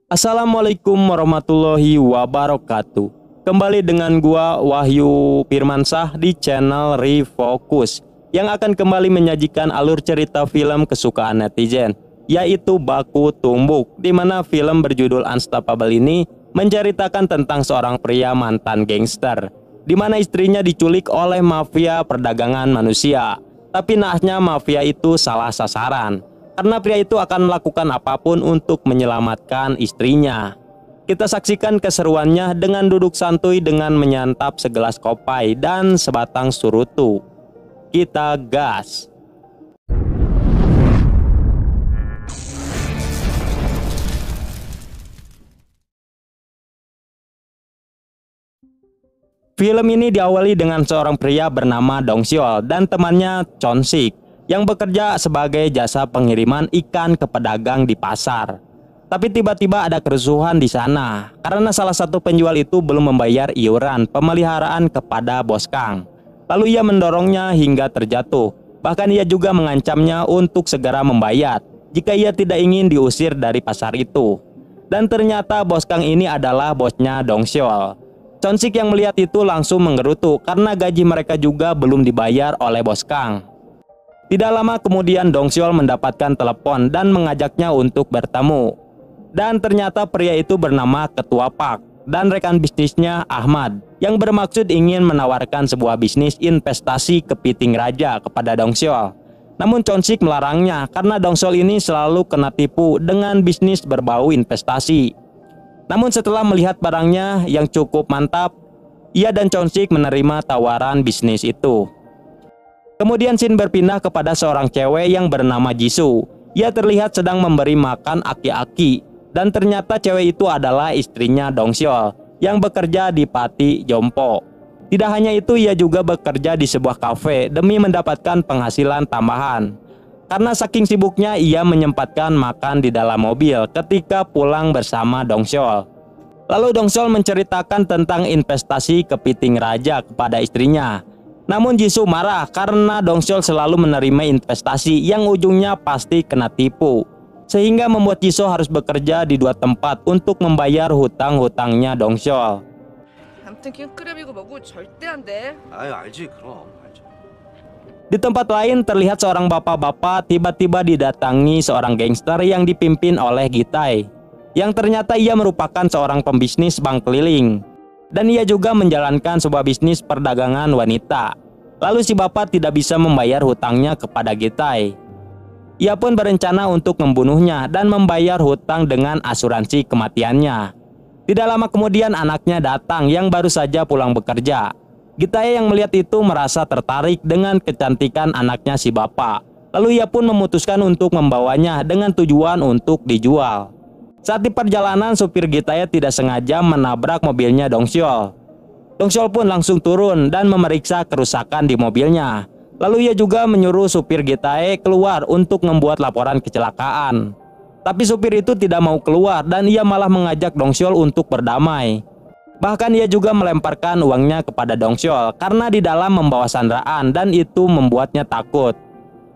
Assalamualaikum warahmatullahi wabarakatuh. Kembali dengan gua Wahyu Firmansyah di channel Refocus yang akan kembali menyajikan alur cerita film kesukaan netizen, yaitu Baku Tumbuk, di mana film berjudul Unstoppable ini menceritakan tentang seorang pria mantan gangster, di mana istrinya diculik oleh mafia perdagangan manusia. Tapi naasnya mafia itu salah sasaran, karena pria itu akan melakukan apapun untuk menyelamatkan istrinya. Kita saksikan keseruannya dengan duduk santuy dengan menyantap segelas kopai dan sebatang surutu. Kita gas! Film ini diawali dengan seorang pria bernama Dong Seol dan temannya Chon Sik yang bekerja sebagai jasa pengiriman ikan ke pedagang di pasar. Tapi tiba-tiba ada kerusuhan di sana karena salah satu penjual itu belum membayar iuran pemeliharaan kepada bos Kang. Lalu ia mendorongnya hingga terjatuh. Bahkan ia juga mengancamnya untuk segera membayar jika ia tidak ingin diusir dari pasar itu. Dan ternyata bos Kang ini adalah bosnya Dong Seol. Chon Sik yang melihat itu langsung menggerutu karena gaji mereka juga belum dibayar oleh bos Kang. Tidak lama kemudian Dong Seol mendapatkan telepon dan mengajaknya untuk bertemu. Dan ternyata pria itu bernama Ketua Pak dan rekan bisnisnya Ahmad yang bermaksud ingin menawarkan sebuah bisnis investasi kepiting raja kepada Dong Seol. Namun Chon Sik melarangnya karena Dong Seol ini selalu kena tipu dengan bisnis berbau investasi. Namun setelah melihat barangnya yang cukup mantap, ia dan Chon Sik menerima tawaran bisnis itu. Kemudian scene berpindah kepada seorang cewek yang bernama Jisoo. Ia terlihat sedang memberi makan aki-aki, dan ternyata cewek itu adalah istrinya Dong Seol yang bekerja di Pati Jompo. Tidak hanya itu, ia juga bekerja di sebuah kafe demi mendapatkan penghasilan tambahan. Karena saking sibuknya ia menyempatkan makan di dalam mobil ketika pulang bersama Dong Seol. Lalu Dong Seol menceritakan tentang investasi kepiting raja kepada istrinya. Namun Jisoo marah karena Dong Seol selalu menerima investasi yang ujungnya pasti kena tipu. Sehingga membuat Jisoo harus bekerja di dua tempat untuk membayar hutang-hutangnya Dong Seol. Di tempat lain terlihat seorang bapak-bapak tiba-tiba didatangi seorang gangster yang dipimpin oleh Gitai, yang ternyata ia merupakan seorang pembisnis bank keliling, dan ia juga menjalankan sebuah bisnis perdagangan wanita. Lalu si bapak tidak bisa membayar hutangnya kepada Gitai. Ia pun berencana untuk membunuhnya dan membayar hutang dengan asuransi kematiannya. Tidak lama kemudian anaknya datang yang baru saja pulang bekerja. Gitai yang melihat itu merasa tertarik dengan kecantikan anaknya si bapak. Lalu ia pun memutuskan untuk membawanya dengan tujuan untuk dijual. Saat di perjalanan, supir Gitai tidak sengaja menabrak mobilnya Dong Seol. Dong Seol pun langsung turun dan memeriksa kerusakan di mobilnya. Lalu ia juga menyuruh supir Gitai keluar untuk membuat laporan kecelakaan. Tapi supir itu tidak mau keluar dan ia malah mengajak Dong Seol untuk berdamai. Bahkan ia juga melemparkan uangnya kepada Dong Seol karena di dalam membawa sandraan dan itu membuatnya takut.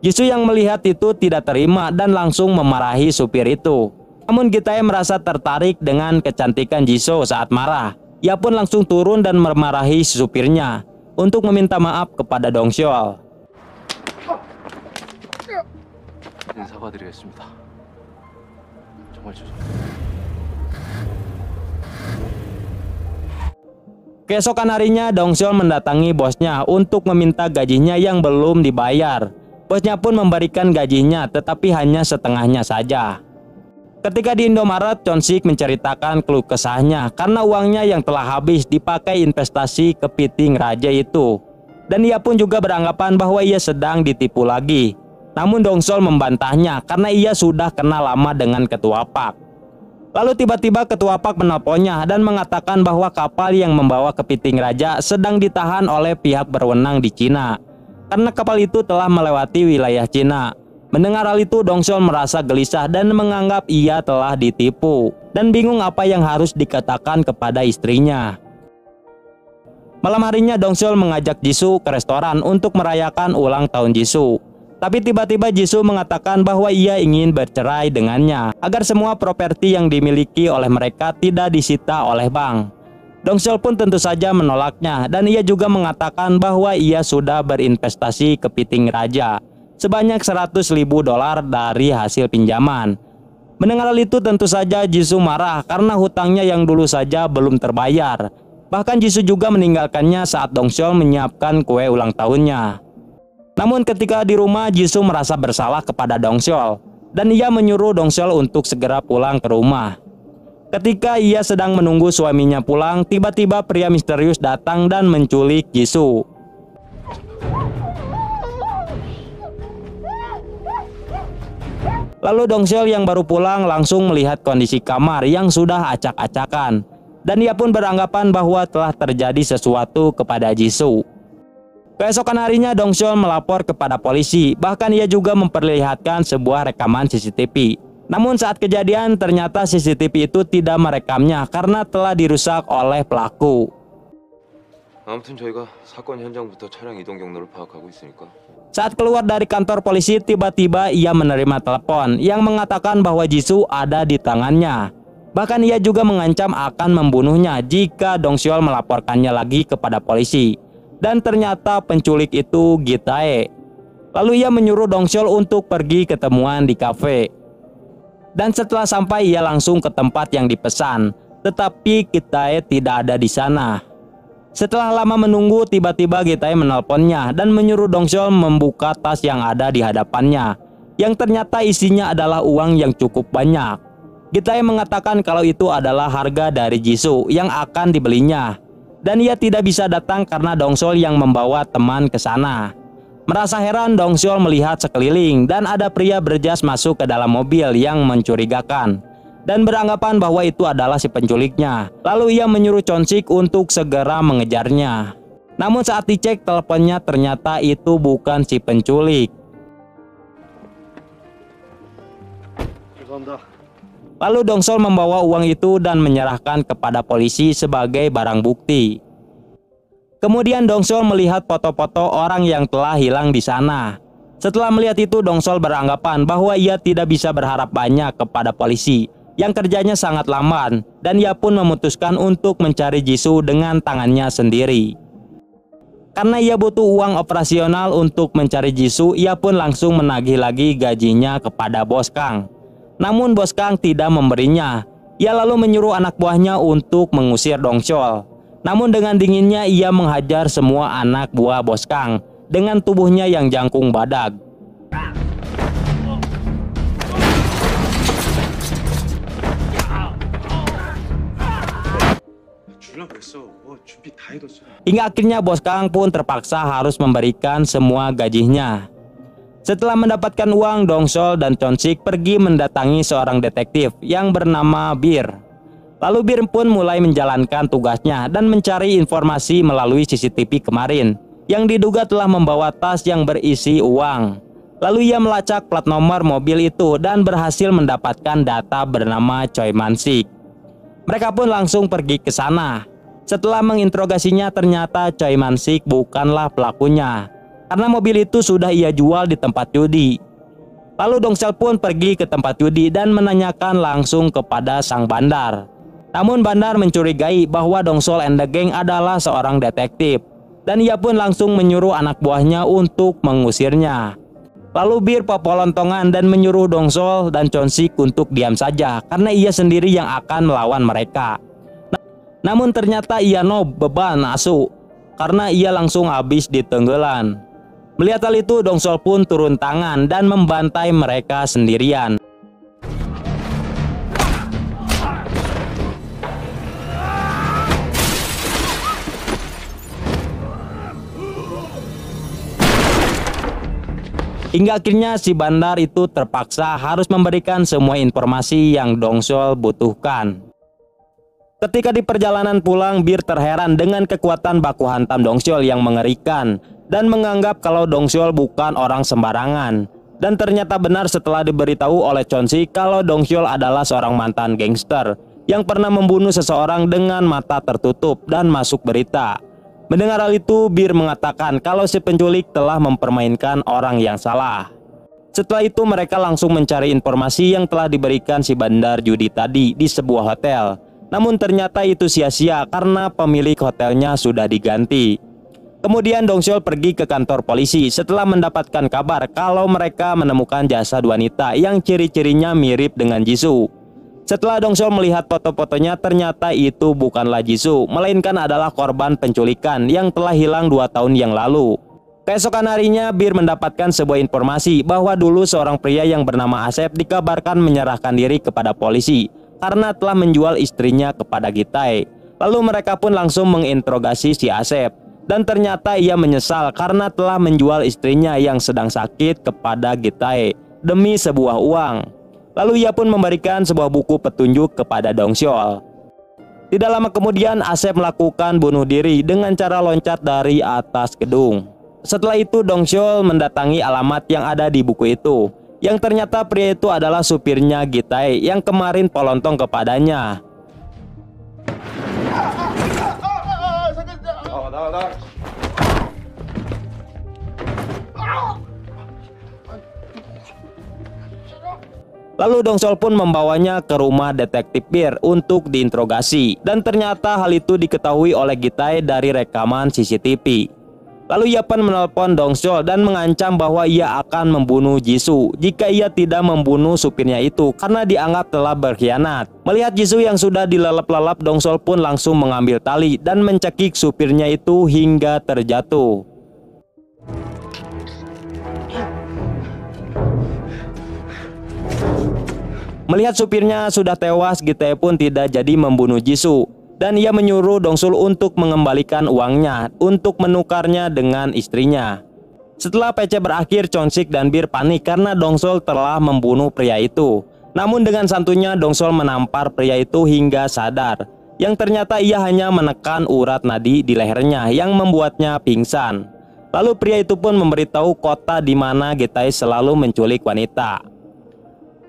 Jisoo yang melihat itu tidak terima dan langsung memarahi supir itu. Namun Gitai merasa tertarik dengan kecantikan Jisoo saat marah. Ia pun langsung turun dan memarahi supirnya untuk meminta maaf kepada Dong Seol. 사과드리겠습니다. 정말 죄송합니다. Keesokan harinya Dong Seol mendatangi bosnya untuk meminta gajinya yang belum dibayar. Bosnya pun memberikan gajinya tetapi hanya setengahnya saja. Ketika di Indomaret, Chon Sik menceritakan keluh kesahnya karena uangnya yang telah habis dipakai investasi kepiting raja itu. Dan ia pun juga beranggapan bahwa ia sedang ditipu lagi. Namun Dong Seol membantahnya karena ia sudah kenal lama dengan Ketua Pak. Lalu tiba-tiba Ketua Pak menelponnya dan mengatakan bahwa kapal yang membawa kepiting raja sedang ditahan oleh pihak berwenang di Cina karena kapal itu telah melewati wilayah Cina. Mendengar hal itu, Dong Seol merasa gelisah dan menganggap ia telah ditipu dan bingung apa yang harus dikatakan kepada istrinya. Malam harinya Dongseol mengajak Jisoo ke restoran untuk merayakan ulang tahun Jisoo. Tapi tiba-tiba Jisoo mengatakan bahwa ia ingin bercerai dengannya agar semua properti yang dimiliki oleh mereka tidak disita oleh bank. Dongseol pun tentu saja menolaknya dan ia juga mengatakan bahwa ia sudah berinvestasi kepiting raja sebanyak $100.000 dari hasil pinjaman. Mendengar hal itu tentu saja Jisoo marah karena hutangnya yang dulu saja belum terbayar. Bahkan Jisoo juga meninggalkannya saat Dongseol menyiapkan kue ulang tahunnya. Namun ketika di rumah Jisoo merasa bersalah kepada Dongseol dan ia menyuruh Dongseol untuk segera pulang ke rumah. Ketika ia sedang menunggu suaminya pulang, tiba-tiba pria misterius datang dan menculik Jisoo. Lalu Dongseol yang baru pulang langsung melihat kondisi kamar yang sudah acak-acakan. Dan ia pun beranggapan bahwa telah terjadi sesuatu kepada Jisoo. Keesokan harinya Dongseol melapor kepada polisi, bahkan ia juga memperlihatkan sebuah rekaman CCTV. Namun saat kejadian ternyata CCTV itu tidak merekamnya karena telah dirusak oleh pelaku. 아무튼 저희가 사건 현장부터 차량 이동 경로를 파악하고 있으니까. Saat keluar dari kantor polisi, tiba-tiba ia menerima telepon yang mengatakan bahwa Jisoo ada di tangannya. Bahkan ia juga mengancam akan membunuhnya jika Dongseol melaporkannya lagi kepada polisi. Dan ternyata penculik itu Gi-tae. Lalu ia menyuruh Dongseol untuk pergi ketemuan di kafe. Dan setelah sampai ia langsung ke tempat yang dipesan, tetapi Gi-tae tidak ada di sana. Setelah lama menunggu, tiba-tiba Gi-tae menelponnya dan menyuruh Dongseol membuka tas yang ada di hadapannya, yang ternyata isinya adalah uang yang cukup banyak. Gi-tae mengatakan kalau itu adalah harga dari Jisoo yang akan dibelinya, dan ia tidak bisa datang karena Dongseol yang membawa teman ke sana. Merasa heran, Dongseol melihat sekeliling dan ada pria berjas masuk ke dalam mobil yang mencurigakan dan beranggapan bahwa itu adalah si penculiknya. Lalu ia menyuruh Chon-sik untuk segera mengejarnya. Namun saat dicek teleponnya ternyata itu bukan si penculik. Lalu Dongseol membawa uang itu dan menyerahkan kepada polisi sebagai barang bukti. Kemudian Dongseol melihat foto-foto orang yang telah hilang di sana. Setelah melihat itu, Dongseol beranggapan bahwa ia tidak bisa berharap banyak kepada polisi yang kerjanya sangat lamban, dan ia pun memutuskan untuk mencari Jisoo dengan tangannya sendiri. Karena ia butuh uang operasional untuk mencari Jisoo, ia pun langsung menagih lagi gajinya kepada Bos Kang. Namun Bos Kang tidak memberinya. Ia lalu menyuruh anak buahnya untuk mengusir Dongseol. Namun dengan dinginnya ia menghajar semua anak buah Bos Kang dengan tubuhnya yang jangkung badak. Hingga akhirnya Bos Kang pun terpaksa harus memberikan semua gajinya. Setelah mendapatkan uang, Dongseol dan Chon-sik pergi mendatangi seorang detektif yang bernama Bir. Lalu Bir pun mulai menjalankan tugasnya dan mencari informasi melalui CCTV kemarin yang diduga telah membawa tas yang berisi uang. Lalu ia melacak plat nomor mobil itu dan berhasil mendapatkan data bernama Choi Man-sik. Mereka pun langsung pergi ke sana. Setelah menginterogasinya, ternyata Choi Man-sik bukanlah pelakunya, karena mobil itu sudah ia jual di tempat judi. Lalu Dongseol pun pergi ke tempat judi dan menanyakan langsung kepada sang bandar. Namun bandar mencurigai bahwa Dongseol and the Gang adalah seorang detektif, dan ia pun langsung menyuruh anak buahnya untuk mengusirnya. Lalu Bir popolontongan dan menyuruh Dongseol dan Chon-sik untuk diam saja karena ia sendiri yang akan melawan mereka. Namun ternyata ia beban asu karena ia langsung habis ditenggelan. Melihat hal itu, Dongseol pun turun tangan dan membantai mereka sendirian. Hingga akhirnya si bandar itu terpaksa harus memberikan semua informasi yang Dongseol butuhkan. Ketika di perjalanan pulang, Bir terheran dengan kekuatan baku hantam Dongseol yang mengerikan dan menganggap kalau Dongseol bukan orang sembarangan. Dan ternyata benar setelah diberitahu oleh Chon-sik kalau Dongseol adalah seorang mantan gangster yang pernah membunuh seseorang dengan mata tertutup dan masuk berita. Mendengar hal itu, Bir mengatakan kalau si penculik telah mempermainkan orang yang salah. Setelah itu mereka langsung mencari informasi yang telah diberikan si bandar judi tadi di sebuah hotel. Namun ternyata itu sia-sia karena pemilik hotelnya sudah diganti. Kemudian Dongseol pergi ke kantor polisi setelah mendapatkan kabar kalau mereka menemukan jasad wanita yang ciri-cirinya mirip dengan Jisoo. Setelah Dongseol melihat foto-fotonya, ternyata itu bukanlah Jisoo, melainkan adalah korban penculikan yang telah hilang 2 tahun yang lalu. Keesokan harinya, Bir mendapatkan sebuah informasi bahwa dulu seorang pria yang bernama Asep dikabarkan menyerahkan diri kepada polisi karena telah menjual istrinya kepada Gitae. Lalu mereka pun langsung menginterogasi si Asep, dan ternyata ia menyesal karena telah menjual istrinya yang sedang sakit kepada Gitae demi sebuah uang. Lalu ia pun memberikan sebuah buku petunjuk kepada Dongseol. Tidak lama kemudian Asep melakukan bunuh diri dengan cara loncat dari atas gedung. Setelah itu Dongseol mendatangi alamat yang ada di buku itu, yang ternyata pria itu adalah supirnya Gitae yang kemarin polontong kepadanya. Lalu Dongseol pun membawanya ke rumah detektif Bir untuk diinterogasi, dan ternyata hal itu diketahui oleh Gitae dari rekaman CCTV. Lalu ia pun menelpon Dongseol dan mengancam bahwa ia akan membunuh Jisoo jika ia tidak membunuh supirnya itu karena dianggap telah berkhianat. Melihat Jisoo yang sudah dilelap-lelap, Dongseol pun langsung mengambil tali dan mencekik supirnya itu hingga terjatuh. Melihat supirnya sudah tewas, Gitae pun tidak jadi membunuh Jisoo, dan ia menyuruh Dongseol untuk mengembalikan uangnya untuk menukarnya dengan istrinya. Setelah PC berakhir, Chonsik dan Bir panik karena Dongseol telah membunuh pria itu. Namun dengan santunya Dongseol menampar pria itu hingga sadar, yang ternyata ia hanya menekan urat nadi di lehernya yang membuatnya pingsan. Lalu pria itu pun memberitahu kota di mana Gitae selalu menculik wanita.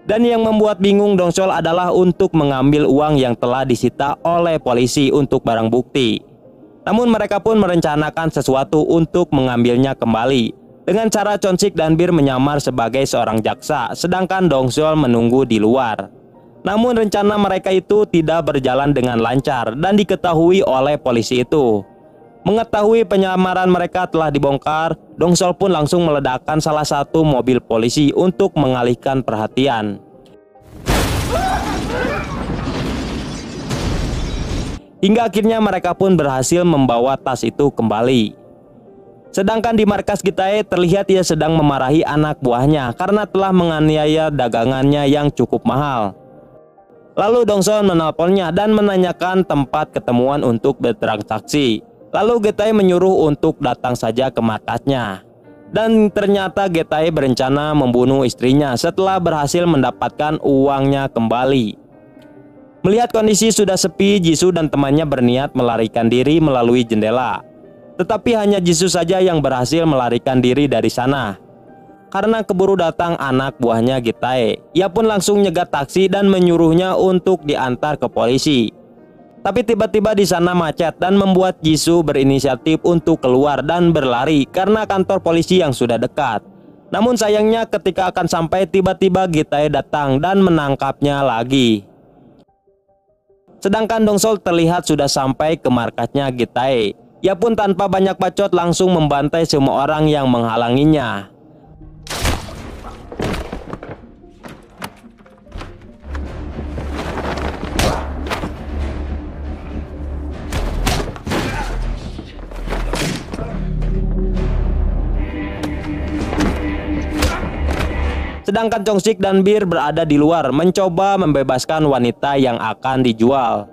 Dan yang membuat bingung Dongseol adalah untuk mengambil uang yang telah disita oleh polisi untuk barang bukti. Namun mereka pun merencanakan sesuatu untuk mengambilnya kembali, dengan cara Chonsik dan Bir menyamar sebagai seorang jaksa, sedangkan Dongseol menunggu di luar. Namun rencana mereka itu tidak berjalan dengan lancar dan diketahui oleh polisi itu. Mengetahui penyamaran mereka telah dibongkar, Dongseol pun langsung meledakkan salah satu mobil polisi untuk mengalihkan perhatian. Hingga akhirnya mereka pun berhasil membawa tas itu kembali. Sedangkan di markas Gitae terlihat ia sedang memarahi anak buahnya karena telah menganiaya dagangannya yang cukup mahal. Lalu Dongseol menelponnya dan menanyakan tempat ketemuan untuk bertransaksi. Lalu Gitae menyuruh untuk datang saja ke markasnya. Dan ternyata Gitae berencana membunuh istrinya setelah berhasil mendapatkan uangnya kembali. Melihat kondisi sudah sepi, Jisoo dan temannya berniat melarikan diri melalui jendela. Tetapi hanya Jisoo saja yang berhasil melarikan diri dari sana. Karena keburu datang anak buahnya Gitae, ia pun langsung nyegat taksi dan menyuruhnya untuk diantar ke polisi. Tapi tiba-tiba di sana macet dan membuat Jisoo berinisiatif untuk keluar dan berlari karena kantor polisi yang sudah dekat. Namun sayangnya ketika akan sampai, tiba-tiba Gitae datang dan menangkapnya lagi. Sedangkan Dongseol terlihat sudah sampai ke markasnya Gitae. Ia pun tanpa banyak bacot langsung membantai semua orang yang menghalanginya. Sedangkan Chonsik dan Bir berada di luar mencoba membebaskan wanita yang akan dijual.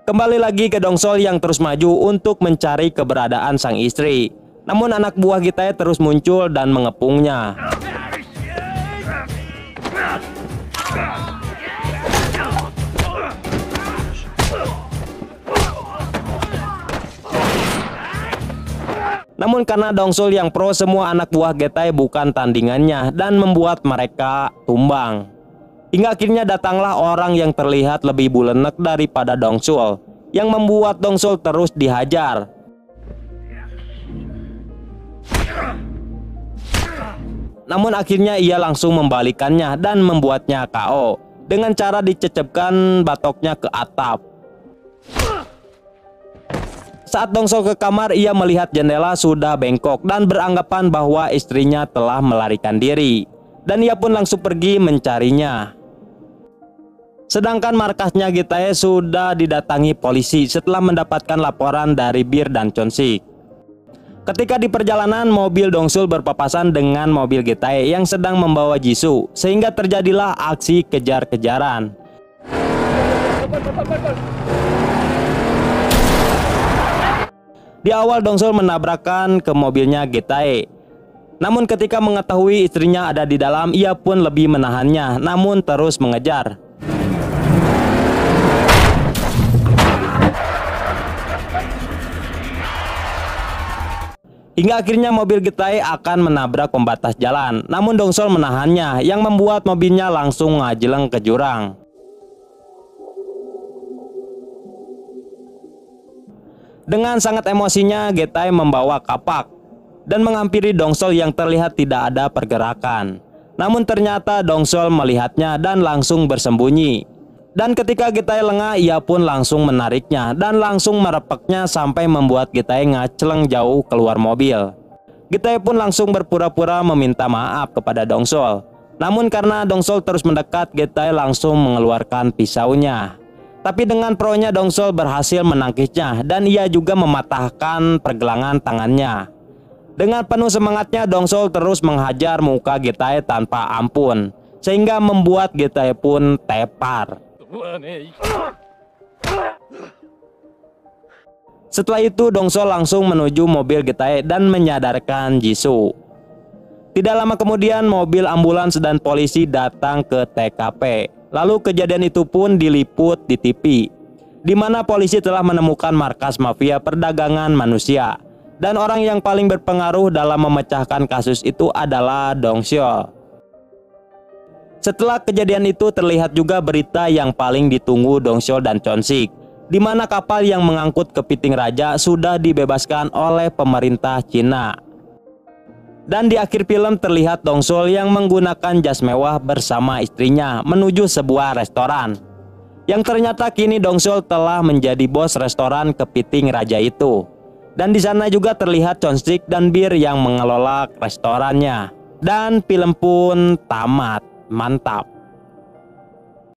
Kembali lagi ke Dongseol yang terus maju untuk mencari keberadaan sang istri. Namun anak buah Gitae terus muncul dan mengepungnya. Namun karena Dongseol yang pro, semua anak buah Gitae bukan tandingannya dan membuat mereka tumbang. Hingga akhirnya datanglah orang yang terlihat lebih bulenek daripada Dongseol, yang membuat Dongseol terus dihajar. Namun akhirnya ia langsung membalikannya dan membuatnya KO dengan cara dicecepkan batoknya ke atap. Saat Dongsol ke kamar, ia melihat jendela sudah bengkok dan beranggapan bahwa istrinya telah melarikan diri. Dan ia pun langsung pergi mencarinya. Sedangkan markasnya Gitae sudah didatangi polisi setelah mendapatkan laporan dari Bir dan Chonsik. Ketika di perjalanan, mobil Dongsul berpapasan dengan mobil Gitae yang sedang membawa Jisoo, sehingga terjadilah aksi kejar-kejaran. Di awal Dongsul menabrakkan ke mobilnya Gitae. Namun ketika mengetahui istrinya ada di dalam, ia pun lebih menahannya, namun terus mengejar. Hingga akhirnya mobil Gitae akan menabrak pembatas jalan. Namun Dongsul menahannya, yang membuat mobilnya langsung ngajeleng ke jurang. Dengan sangat emosinya, Gitae membawa kapak dan menghampiri Dongsul yang terlihat tidak ada pergerakan. Namun ternyata Dongsul melihatnya dan langsung bersembunyi. Dan ketika Gitae lengah, ia pun langsung menariknya dan langsung merepeknya sampai membuat Gitae ngaceleng jauh keluar mobil. Gitae pun langsung berpura-pura meminta maaf kepada Dongsul. Namun karena Dongsul terus mendekat, Gitae langsung mengeluarkan pisaunya. Tapi dengan pronya Dongsul berhasil menangkisnya dan ia juga mematahkan pergelangan tangannya. Dengan penuh semangatnya Dongsul terus menghajar muka Gitae tanpa ampun, sehingga membuat Gitae pun tepar. Setelah itu Dongsul langsung menuju mobil Gitae dan menyadarkan Jisoo. Tidak lama kemudian mobil ambulans dan polisi datang ke TKP. Lalu kejadian itu pun diliput di TV, di mana polisi telah menemukan markas mafia perdagangan manusia. Dan orang yang paling berpengaruh dalam memecahkan kasus itu adalah Dongsul. Setelah kejadian itu terlihat juga berita yang paling ditunggu Dongsul dan Chonsik, di mana kapal yang mengangkut kepiting raja sudah dibebaskan oleh pemerintah Cina. Dan di akhir film terlihat Dongsul yang menggunakan jas mewah bersama istrinya menuju sebuah restoran. Yang ternyata kini Dongsul telah menjadi bos restoran kepiting raja itu. Dan di sana juga terlihat Chonsik dan Bir yang mengelola restorannya. Dan film pun tamat. Mantap.